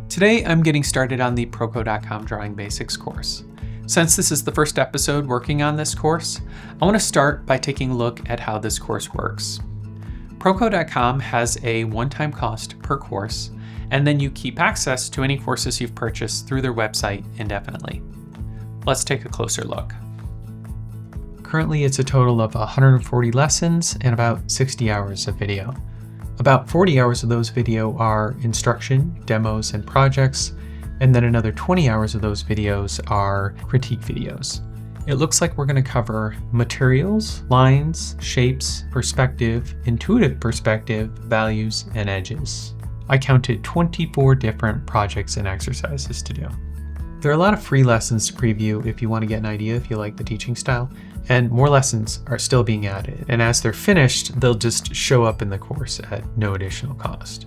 Today I'm getting started on the Proko.com Drawing Basics course. Since this is the first episode working on this course, I want to start by taking a look at how this course works. Proko.com has a one-time cost per course, and then you keep access to any courses you've purchased through their website indefinitely. Let's take a closer look. Currently, it's a total of 140 lessons and about 60 hours of video. About 40 hours of those video are instruction, demos, and projects, and then another 20 hours of those videos are critique videos. It looks like we're going to cover materials, lines, shapes, perspective, intuitive perspective, values, and edges. I counted 24 different projects and exercises to do. There are a lot of free lessons to preview if you want to get an idea if you like the teaching style, and more lessons are still being added, and as they're finished, they'll just show up in the course at no additional cost.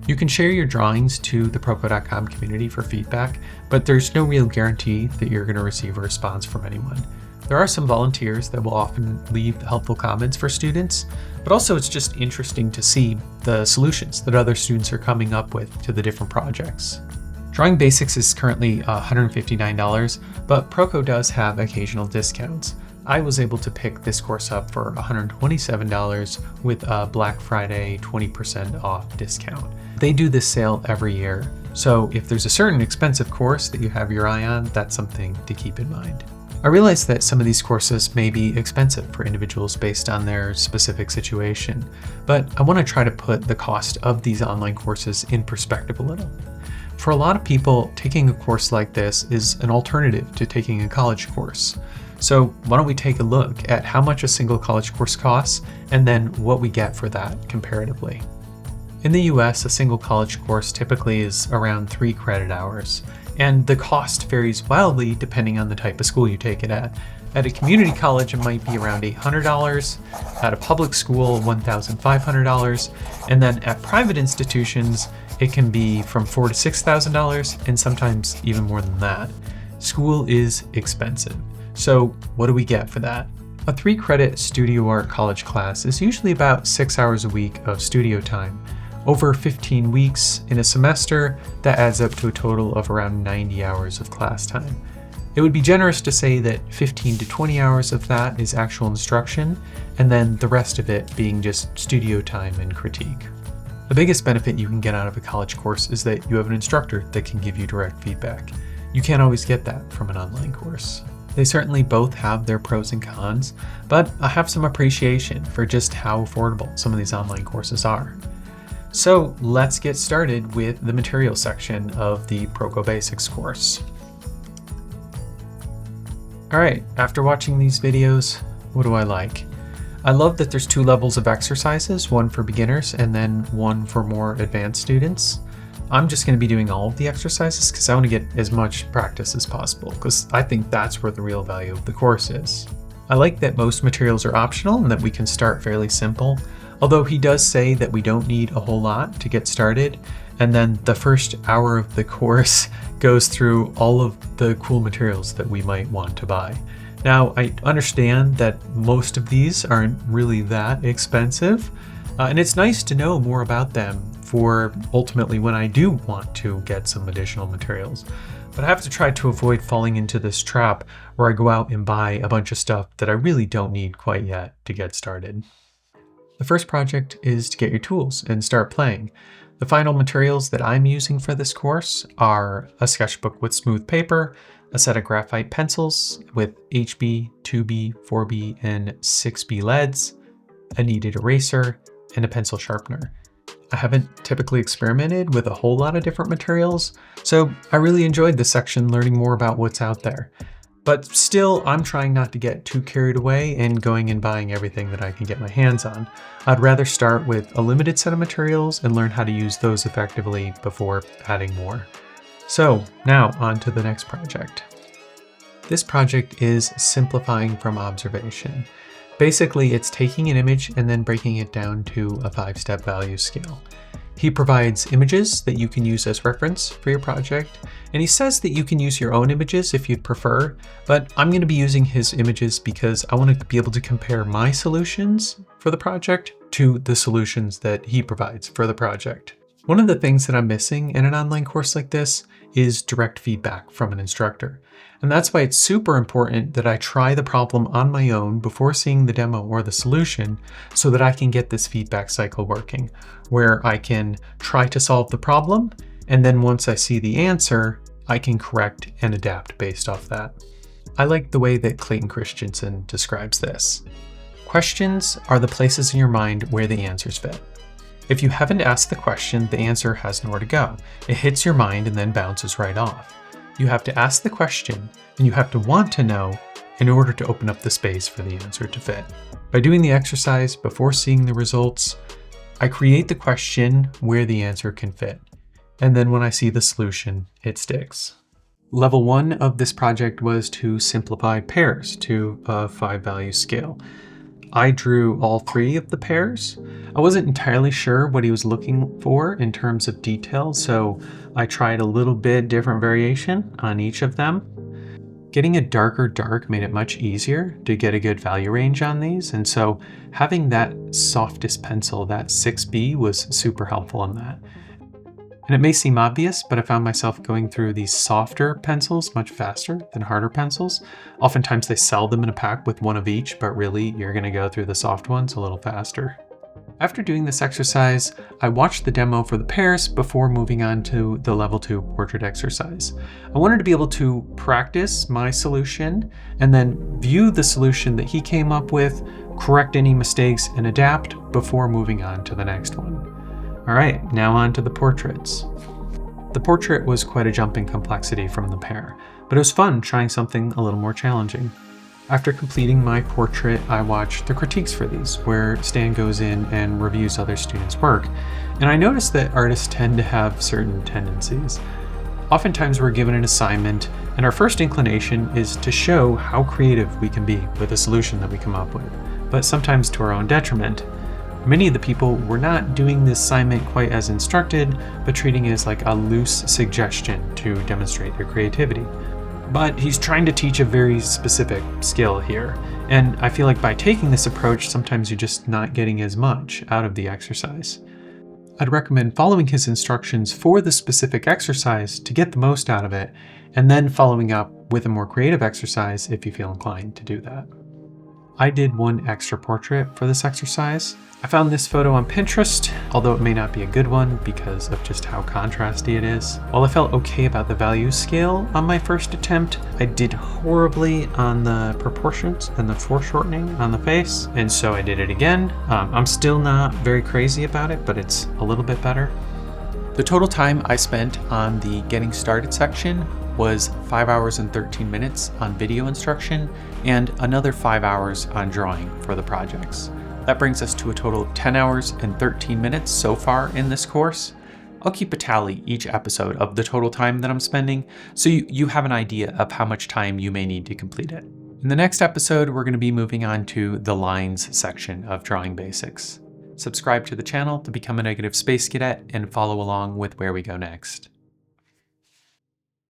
You can share your drawings to the Proko.com community for feedback, but there's no real guarantee that you're going to receive a response from anyone. There are some volunteers that will often leave helpful comments for students, but also it's just interesting to see the solutions that other students are coming up with to the different projects. Drawing Basics is currently $159, but Proko does have occasional discounts. I was able to pick this course up for $127 with a Black Friday 20% off discount. They do this sale every year, so if there's a certain expensive course that you have your eye on, that's something to keep in mind. I realize that some of these courses may be expensive for individuals based on their specific situation, but I want to try to put the cost of these online courses in perspective a little. For a lot of people, taking a course like this is an alternative to taking a college course. So why don't we take a look at how much a single college course costs and then what we get for that comparatively. In the US, a single college course typically is around 3 credit hours, and the cost varies wildly depending on the type of school you take it at. At a community college, it might be around $800, at a public school, $1,500, and then at private institutions, it can be from $4,000 to $6,000, and sometimes even more than that. School is expensive. So what do we get for that? A 3-credit studio art college class is usually about 6 hours a week of studio time. Over 15 weeks in a semester, that adds up to a total of around 90 hours of class time. It would be generous to say that 15 to 20 hours of that is actual instruction, and then the rest of it being just studio time and critique. The biggest benefit you can get out of a college course is that you have an instructor that can give you direct feedback. You can't always get that from an online course. They certainly both have their pros and cons, but I have some appreciation for just how affordable some of these online courses are. So let's get started with the material section of the Proko Basics course. Alright, after watching these videos, what do I like? I love that there's 2 levels of exercises, one for beginners and then one for more advanced students. I'm just going to be doing all of the exercises because I want to get as much practice as possible, because I think that's where the real value of the course is. I like that most materials are optional and that we can start fairly simple, although he does say that we don't need a whole lot to get started, and then the first hour of the course goes through all of the cool materials that we might want to buy. Now, I understand that most of these aren't really that expensive, and it's nice to know more about them for ultimately when I do want to get some additional materials. But I have to try to avoid falling into this trap where I go out and buy a bunch of stuff that I really don't need quite yet to get started. The first project is to get your tools and start playing. The final materials that I'm using for this course are a sketchbook with smooth paper, a set of graphite pencils with HB, 2B, 4B, and 6B leads, a kneaded eraser, and a pencil sharpener. I haven't typically experimented with a whole lot of different materials, so I really enjoyed this section learning more about what's out there. But still, I'm trying not to get too carried away and going and buying everything that I can get my hands on. I'd rather start with a limited set of materials and learn how to use those effectively before adding more. So now on to the next project. This project is simplifying from observation. Basically, it's taking an image and then breaking it down to a 5-step value scale. He provides images that you can use as reference for your project, and he says that you can use your own images if you'd prefer, but I'm going to be using his images because I want to be able to compare my solutions for the project to the solutions that he provides for the project. One of the things that I'm missing in an online course like this is direct feedback from an instructor. And that's why it's super important that I try the problem on my own before seeing the demo or the solution so that I can get this feedback cycle working, where I can try to solve the problem, and then once I see the answer, I can correct and adapt based off that. I like the way that Clayton Christensen describes this. Questions are the places in your mind where the answers fit. If you haven't asked the question, the answer has nowhere to go. It hits your mind and then bounces right off. You have to ask the question, and you have to want to know in order to open up the space for the answer to fit. By doing the exercise before seeing the results, I create the question where the answer can fit. And then when I see the solution, it sticks. Level 1 of this project was to simplify pairs to a 5-value scale. I drew all 3 of the pairs. I wasn't entirely sure what he was looking for in terms of detail, so I tried a little bit different variation on each of them. Getting a darker dark made it much easier to get a good value range on these, and so having that softest pencil, that 6B, was super helpful in that. And it may seem obvious, but I found myself going through these softer pencils much faster than harder pencils. Oftentimes they sell them in a pack with one of each, but really you're going to go through the soft ones a little faster. After doing this exercise, I watched the demo for the pairs before moving on to the level 2 portrait exercise. I wanted to be able to practice my solution and then view the solution that he came up with, correct any mistakes, and adapt before moving on to the next one. All right, now on to the portraits. The portrait was quite a jump in complexity from the pair, but it was fun trying something a little more challenging. After completing my portrait, I watched the critiques for these, where Stan goes in and reviews other students' work, and I noticed that artists tend to have certain tendencies. Oftentimes we're given an assignment, and our first inclination is to show how creative we can be with a solution that we come up with, but sometimes to our own detriment. Many of the people were not doing this assignment quite as instructed, but treating it as like a loose suggestion to demonstrate their creativity. But he's trying to teach a very specific skill here, and I feel like by taking this approach, sometimes you're just not getting as much out of the exercise. I'd recommend following his instructions for the specific exercise to get the most out of it, and then following up with a more creative exercise if you feel inclined to do that. I did one extra portrait for this exercise. I found this photo on Pinterest, although it may not be a good one because of just how contrasty it is. While I felt okay about the value scale on my first attempt, I did horribly on the proportions and the foreshortening on the face, and so I did it again. I'm still not very crazy about it, but it's a little bit better. The total time I spent on the getting started section was 5 hours and 13 minutes on video instruction and another 5 hours on drawing for the projects. That brings us to a total of 10 hours and 13 minutes so far in this course. I'll keep a tally each episode of the total time that I'm spending, so you have an idea of how much time you may need to complete it. In the next episode, we're going to be moving on to the lines section of Drawing Basics. Subscribe to the channel to become a Negative Space Cadet and follow along with where we go next.